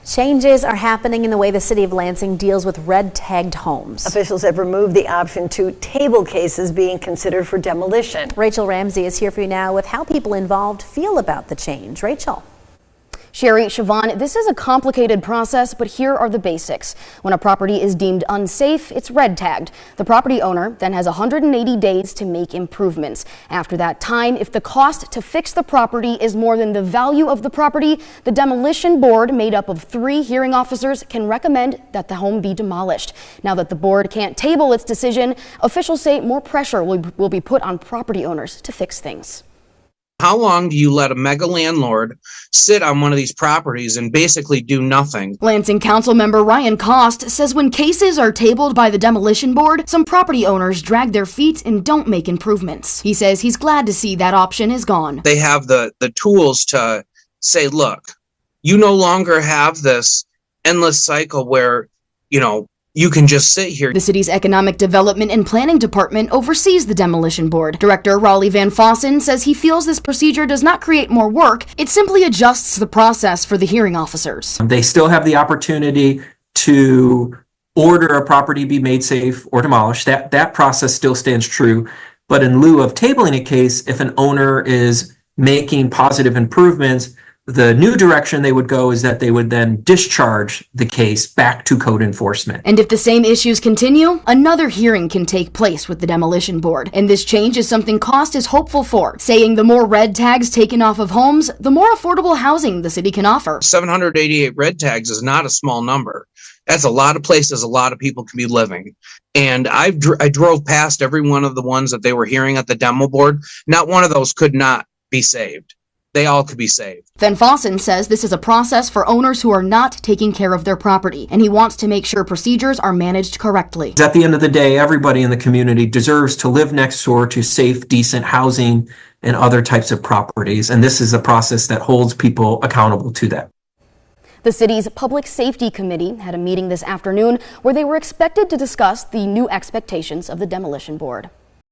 Changes are happening in the way the city of Lansing deals with red-tagged homes. Officials have removed the option to table cases being considered for demolition. Rachel Ramsey is here for you now with how people involved feel about the change. Rachel. Sherry, Siobhan, this is a complicated process, but here are the basics. When a property is deemed unsafe, it's red tagged. The property owner then has 180 days to make improvements. After that time, if the cost to fix the property is more than the value of the property, the demolition board, made up of 3 hearing officers, can recommend that the home be demolished. Now that the board can't table its decision, officials say more pressure will be put on property owners to fix things. How long do you let a mega landlord sit on one of these properties and basically do nothing? Lansing Council member Ryan Cost says when cases are tabled by the demolition board, some property owners drag their feet and don't make improvements. He says he's glad to see that option is gone. They have the tools to say, look, you no longer have this endless cycle where, you can just sit here. The city's Economic Development and Planning Department oversees the demolition board. Director Raleigh Van Fossen says he feels this procedure does not create more work. It simply adjusts the process for the hearing officers. They still have the opportunity to order a property be made safe or demolished. That process still stands true. But in lieu of tabling a case, if an owner is making positive improvements, the new direction they would go is that they would then discharge the case back to code enforcement. And if the same issues continue, another hearing can take place with the demolition board. And this change is something Cost is hopeful for, saying the more red tags taken off of homes, the more affordable housing the city can offer. 788 red tags is not a small number. That's a lot of places a lot of people can be living. And I drove past every one of the ones that they were hearing at the demo board. Not one of those could not be saved. They all could be saved. Van Fossen says this is a process for owners who are not taking care of their property, and he wants to make sure procedures are managed correctly. At the end of the day, everybody in the community deserves to live next door to safe, decent housing and other types of properties, and this is a process that holds people accountable to that. The city's Public Safety Committee had a meeting this afternoon where they were expected to discuss the new expectations of the demolition board.